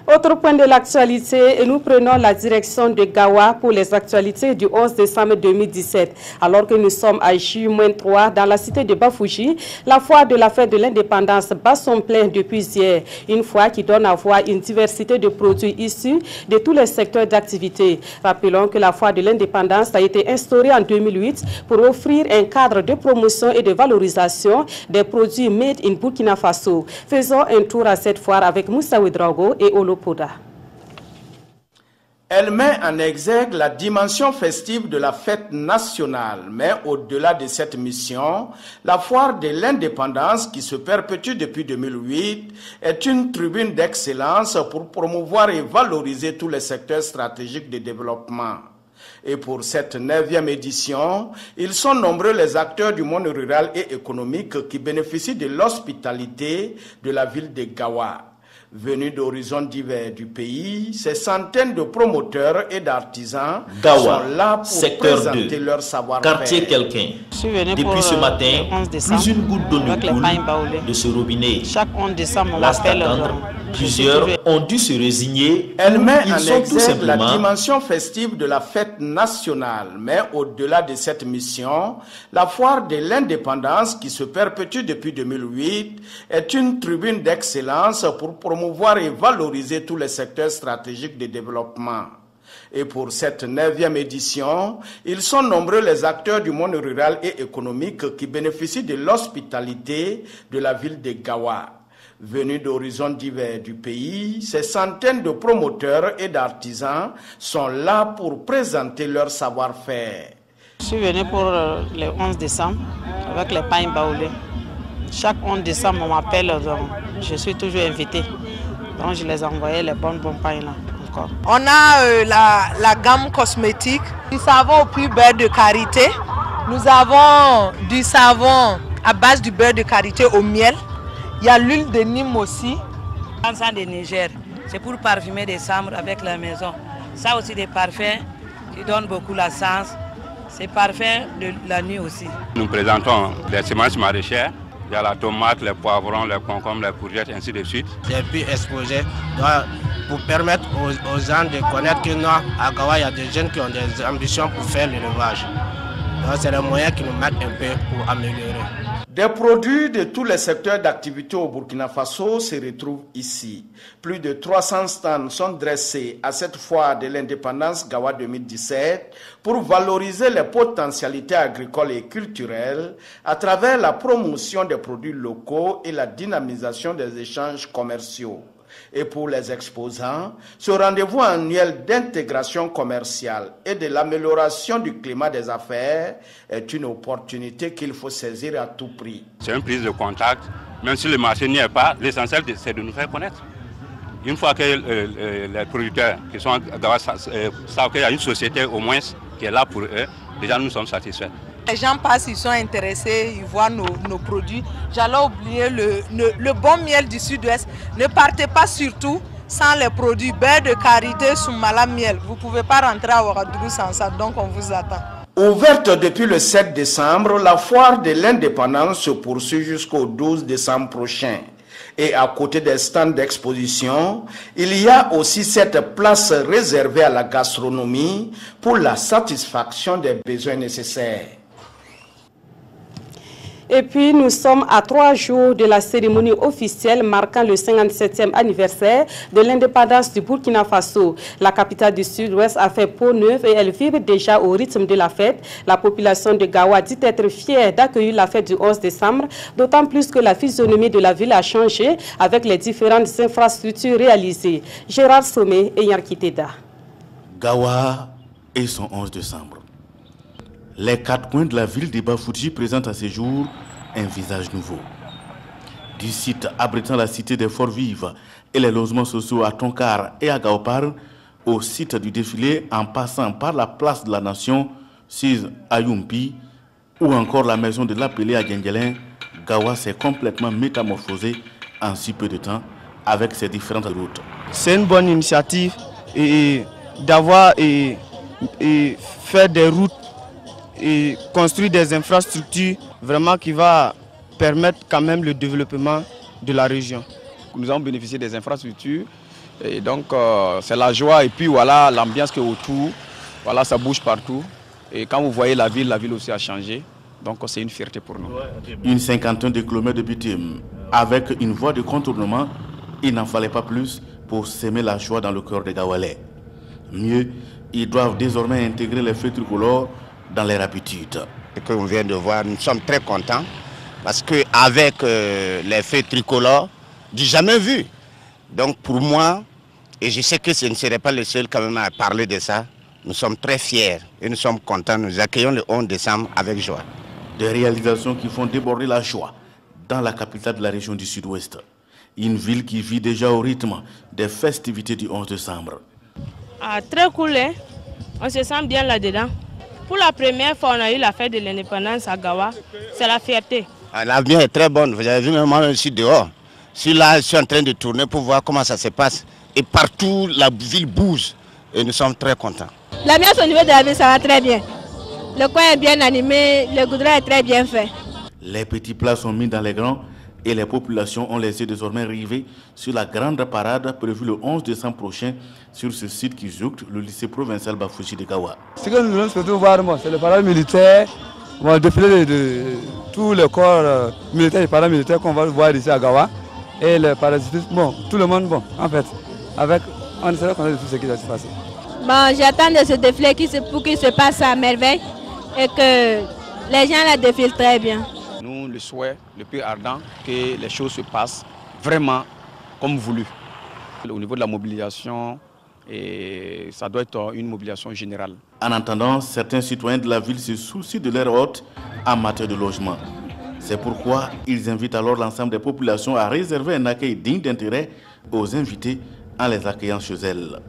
Autre point de l'actualité, nous prenons la direction de Gawa pour les actualités du 11 décembre 2017. Alors que nous sommes à J-3 dans la cité de Bafouji, la foire de la fête de l'indépendance bat son plein depuis hier. Une foire qui donne à voir une diversité de produits issus de tous les secteurs d'activité. Rappelons que la foire de l'indépendance a été instaurée en 2008 pour offrir un cadre de promotion et de valorisation des produits made in Burkina Faso. Faisons un tour à cette foire avec Moussa Ouedraogo et Olo Poda. Elle met en exergue la dimension festive de la fête nationale, mais au-delà de cette mission, la foire de l'indépendance qui se perpétue depuis 2008 est une tribune d'excellence pour promouvoir et valoriser tous les secteurs stratégiques de développement. Et pour cette 9e édition, ils sont nombreux les acteurs du monde rural et économique qui bénéficient de l'hospitalité de la ville de Gawa. Venus d'horizons divers du pays, ces centaines de promoteurs et d'artisans sont là pour présenter leur savoir-faire. Quartier quelqu'un. Depuis ce matin, plus une goutte d'eau ne coule de ce robinet. Chaque 11 décembre, on m'appelle. Plusieurs ont dû se résigner. Elle met en exergue la dimension festive de la fête nationale, mais au-delà de cette mission, la foire de l'indépendance qui se perpétue depuis 2008 est une tribune d'excellence pour promouvoir et valoriser tous les secteurs stratégiques de développement. Et pour cette 9e édition, ils sont nombreux les acteurs du monde rural et économique qui bénéficient de l'hospitalité de la ville de Gawa. Venus d'horizons divers du pays, ces centaines de promoteurs et d'artisans sont là pour présenter leur savoir-faire. Je suis venu pour le 11 décembre avec les pains baoulés. Chaque 11 décembre, on m'appelle, donc je suis toujours invité. Donc je les envoyais les bons pains là. Encore. On a la gamme cosmétique, du savon au prix beurre de karité. Nous avons du savon à base du beurre de karité au miel. Il y a l'huile de Nîmes aussi. Ça de Niger, c'est pour parfumer des chambres avec la maison. Ça aussi des parfums qui donnent beaucoup la sens. C'est parfum de la nuit aussi. Nous présentons des semences maraîchères. Il y a la tomate, les poivrons, les concombres, les courgettes, ainsi de suite. J'ai pu exposer pour permettre aux gens de connaître que nous, à Gawa, il y a des jeunes qui ont des ambitions pour faire l'élevage. Donc c'est le moyen qui nous mettent un peu pour améliorer. Des produits de tous les secteurs d'activité au Burkina Faso se retrouvent ici. Plus de 300 stands sont dressés à cette foire de l'indépendance Gawa 2017 pour valoriser les potentialités agricoles et culturelles à travers la promotion des produits locaux et la dynamisation des échanges commerciaux. Et pour les exposants, ce rendez-vous annuel d'intégration commerciale et de l'amélioration du climat des affaires est une opportunité qu'il faut saisir à tout prix. C'est une prise de contact, même si le marché n'y est pas, l'essentiel c'est de nous faire connaître. Une fois que les producteurs qui sont à Gawa savent qu'il y a une société au moins qui est là pour eux, déjà nous sommes satisfaits. Les gens passent, ils sont intéressés, ils voient nos produits. J'allais oublier le bon miel du sud-ouest. Ne partez pas surtout sans les produits beurre de karité, soumala, miel. Vous ne pouvez pas rentrer à Ouagadougou sans ça, donc on vous attend. Ouverte depuis le 7 décembre, la foire de l'indépendance se poursuit jusqu'au 12 décembre prochain. Et à côté des stands d'exposition, il y a aussi cette place réservée à la gastronomie pour la satisfaction des besoins nécessaires. Et puis, nous sommes à 3 jours de la cérémonie officielle marquant le 57e anniversaire de l'indépendance du Burkina Faso. La capitale du Sud-Ouest a fait peau neuve et elle vibre déjà au rythme de la fête. La population de Gawa dit être fière d'accueillir la fête du 11 décembre, d'autant plus que la physionomie de la ville a changé avec les différentes infrastructures réalisées. Gérard Sommet et Yarkiteda. Gawa et son 11 décembre. Les 4 coins de la ville de Bafouji présentent à ce jour un visage nouveau. Du site abritant la cité des Forts Vives et les logements sociaux à Tonkar et à Gaopar, au site du défilé en passant par la place de la Nation, Sise à Yumpi, ou encore la maison de l'appelé à Djengelin, Gawa s'est complètement métamorphosé en si peu de temps avec ses différentes routes. C'est une bonne initiative d'avoir fait des routes et construire des infrastructures vraiment qui va permettre quand même le développement de la région. nous avons bénéficié des infrastructures. Et donc, c'est la joie et puis voilà l'ambiance qui est autour. Voilà, ça bouge partout. Et quand vous voyez la ville aussi a changé. Donc, c'est une fierté pour nous. Une cinquantaine de kilomètres de bitume avec une voie de contournement. Il n'en fallait pas plus pour s'aimer la joie dans le cœur des Gawalais. Mieux, ils doivent désormais intégrer les feux tricolores dans leur habitude. Ce que l'on vient de voir, nous sommes très contents parce qu'avec les feux tricolores, du jamais vu. Donc pour moi, et je sais que ce ne serait pas le seul quand même à parler de ça, nous sommes très fiers et nous sommes contents. Nous accueillons le 11 décembre avec joie. Des réalisations qui font déborder la joie dans la capitale de la région du Sud-Ouest. Une ville qui vit déjà au rythme des festivités du 11 décembre. Ah, très cool, hein? On se sent bien là-dedans. Pour la première fois, on a eu la fête de l'indépendance à Gawa. C'est la fierté. L'ambiance est très bonne. Vous avez vu, même moi, je suis dehors. Je suis là, je suis en train de tourner pour voir comment ça se passe. Et partout, la ville bouge. Et nous sommes très contents. L'ambiance au niveau de la ville, ça va très bien. Le coin est bien animé, le goudron est très bien fait. Les petits plats sont mis dans les grands et les populations ont les yeux désormais rivés sur la grande parade prévue le 11 décembre prochain sur ce site qui jouxte le lycée provincial Bafouchi de Gawa. Ce que nous voulons surtout voir, c'est le parade militaire, le défilé de tous les corps militaires et paramilitaires qu'on va voir ici à Gawa. Et le parasitisme, bon, tout le monde, bon, en fait, on essaie de connaître tout ce qui va se passer. Bon, j'attends de ce défilé pour qu'il se passe à merveille et que les gens la défilent très bien. Nous, le souhait le plus ardent, que les choses se passent vraiment comme voulu. Au niveau de la mobilisation, et ça doit être une mobilisation générale. En attendant, certains citoyens de la ville se soucient de leur hôte en matière de logement. C'est pourquoi ils invitent alors l'ensemble des populations à réserver un accueil digne d'intérêt aux invités en les accueillant chez elles.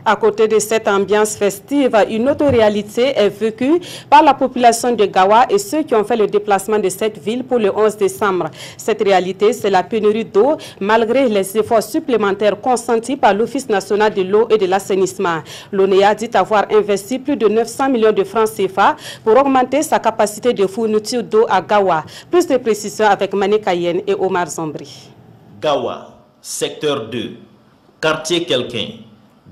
À côté de cette ambiance festive, une autre réalité est vécue par la population de Gawa et ceux qui ont fait le déplacement de cette ville pour le 11 décembre. Cette réalité, c'est la pénurie d'eau, malgré les efforts supplémentaires consentis par l'Office national de l'eau et de l'assainissement. L'ONEA dit avoir investi plus de 900 millions de francs CFA pour augmenter sa capacité de fourniture d'eau à Gawa. Plus de précisions avec Mané Kayen et Omar Zombri. Gawa, secteur 2, quartier Quelqu'un.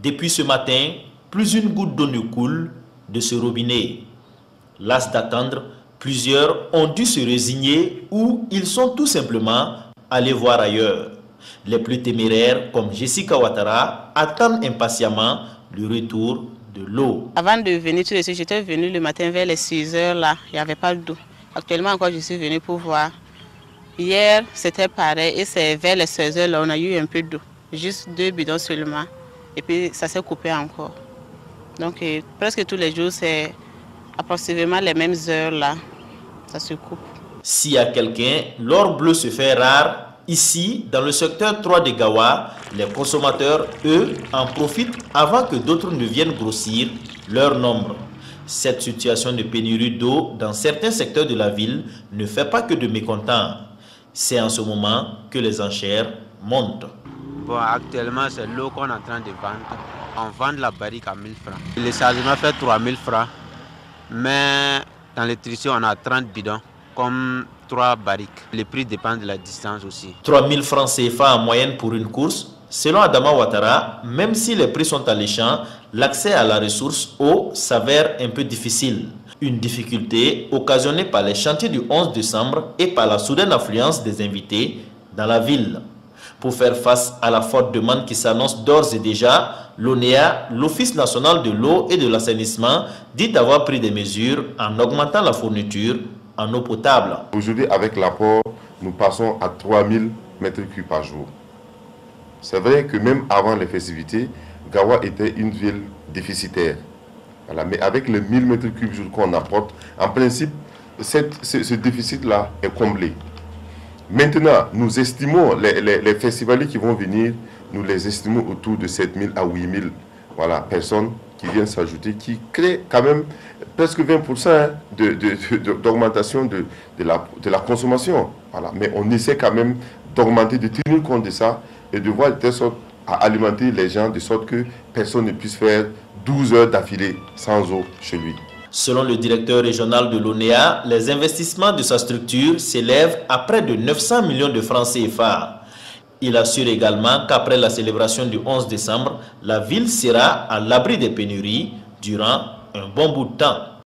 Depuis ce matin, plus une goutte d'eau ne coule de ce robinet. Las d'attendre, plusieurs ont dû se résigner ou ils sont tout simplement allés voir ailleurs. Les plus téméraires, comme Jessica Ouattara, attendent impatiemment le retour de l'eau. Avant de venir tout de suite, j'étais venue le matin vers les 6 heures là, il n'y avait pas d'eau. Actuellement encore, je suis venue pour voir. Hier, c'était pareil et c'est vers les 16 heures là, on a eu un peu d'eau. Juste 2 bidons seulement. Et puis ça s'est coupé encore. Donc presque tous les jours, c'est approximativement les mêmes heures là, ça se coupe. S'il y a quelqu'un, l'or bleu se fait rare. Ici, dans le secteur 3 de Gawa, les consommateurs, eux, en profitent avant que d'autres ne viennent grossir leur nombre. Cette situation de pénurie d'eau dans certains secteurs de la ville ne fait pas que de mécontents. C'est en ce moment que les enchères montent. Bon, actuellement, c'est l'eau qu'on est en train de vendre. On vend la barrique à 1000 francs. Le chargement fait 3000 francs. Mais dans l'électricité, on a 30 bidons, comme 3 barriques. Le prix dépend de la distance aussi. 3000 francs CFA en moyenne pour une course. Selon Adama Ouattara, même si les prix sont alléchants, l'accès à la ressource eau s'avère un peu difficile. Une difficulté occasionnée par les chantiers du 11 décembre et par la soudaine affluence des invités dans la ville. Pour faire face à la forte demande qui s'annonce d'ores et déjà, l'ONEA, l'Office national de l'eau et de l'assainissement, dit avoir pris des mesures en augmentant la fourniture en eau potable. Aujourd'hui, avec l'apport, nous passons à 3000 mètres cubes par jour. C'est vrai que même avant les festivités, Gawa était une ville déficitaire. Voilà, mais avec les 1000 mètres cubes jour qu'on apporte, en principe, ce déficit-là est comblé. Maintenant, nous estimons les festivaliers qui vont venir, nous les estimons autour de 7000 à 8000 personnes qui viennent s'ajouter, qui créent quand même presque 20% d'augmentation de la consommation. Voilà. Mais on essaie quand même d'augmenter, de tenir compte de ça et de voir de telle sorte à alimenter les gens de sorte que personne ne puisse faire 12 heures d'affilée sans eau chez lui. Selon le directeur régional de l'ONEA, les investissements de sa structure s'élèvent à près de 900 millions de francs CFA. Il assure également qu'après la célébration du 11 décembre, la ville sera à l'abri des pénuries durant un bon bout de temps.